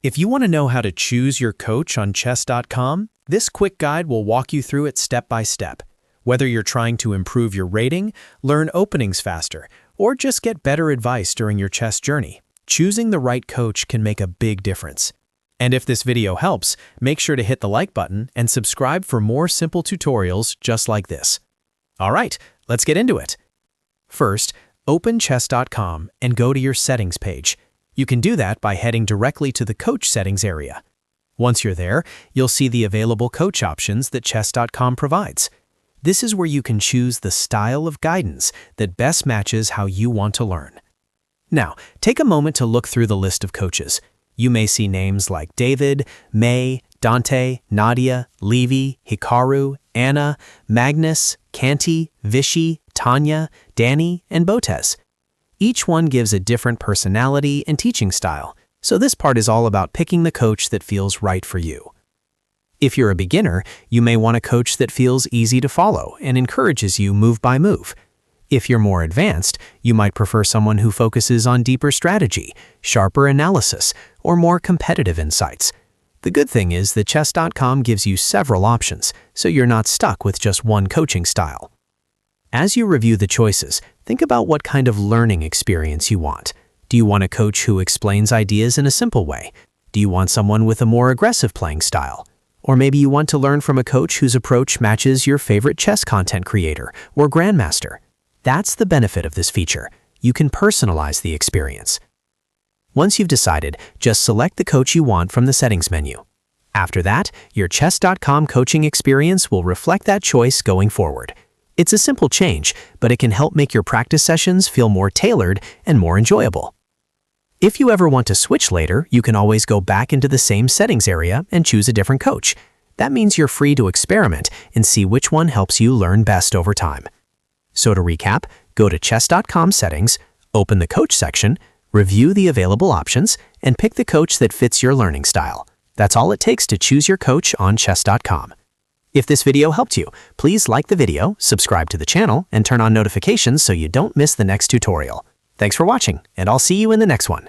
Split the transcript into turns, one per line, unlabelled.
If you want to know how to choose your coach on chess.com, this quick guide will walk you through it step by step. Whether you're trying to improve your rating, learn openings faster, or just get better advice during your chess journey, choosing the right coach can make a big difference. And if this video helps, make sure to hit the like button and subscribe for more simple tutorials just like this. All right, let's get into it. First, open chess.com and go to your settings page. You can do that by heading directly to the coach settings area. Once you're there, you'll see the available coach options that chess.com provides. This is where you can choose the style of guidance that best matches how you want to learn. Now, take a moment to look through the list of coaches. You may see names like David, May, Dante, Nadia, Levy, Hikaru, Anna, Magnus, Canty, Vichy, Tanya, Danny, and Botez. Each one gives a different personality and teaching style, so this part is all about picking the coach that feels right for you. If you're a beginner, you may want a coach that feels easy to follow and encourages you move by move. If you're more advanced, you might prefer someone who focuses on deeper strategy, sharper analysis, or more competitive insights. The good thing is that chess.com gives you several options, so you're not stuck with just one coaching style. As you review the choices, think about what kind of learning experience you want. Do you want a coach who explains ideas in a simple way? Do you want someone with a more aggressive playing style? Or maybe you want to learn from a coach whose approach matches your favorite chess content creator or grandmaster. That's the benefit of this feature. You can personalize the experience. Once you've decided, just select the coach you want from the settings menu. After that, your chess.com coaching experience will reflect that choice going forward. It's a simple change, but it can help make your practice sessions feel more tailored and more enjoyable. If you ever want to switch later, you can always go back into the same settings area and choose a different coach. That means you're free to experiment and see which one helps you learn best over time. So to recap, go to chess.com settings, open the coach section, review the available options, and pick the coach that fits your learning style. That's all it takes to choose your coach on chess.com. If this video helped you, please like the video, subscribe to the channel, and turn on notifications so you don't miss the next tutorial. Thanks for watching, and I'll see you in the next one.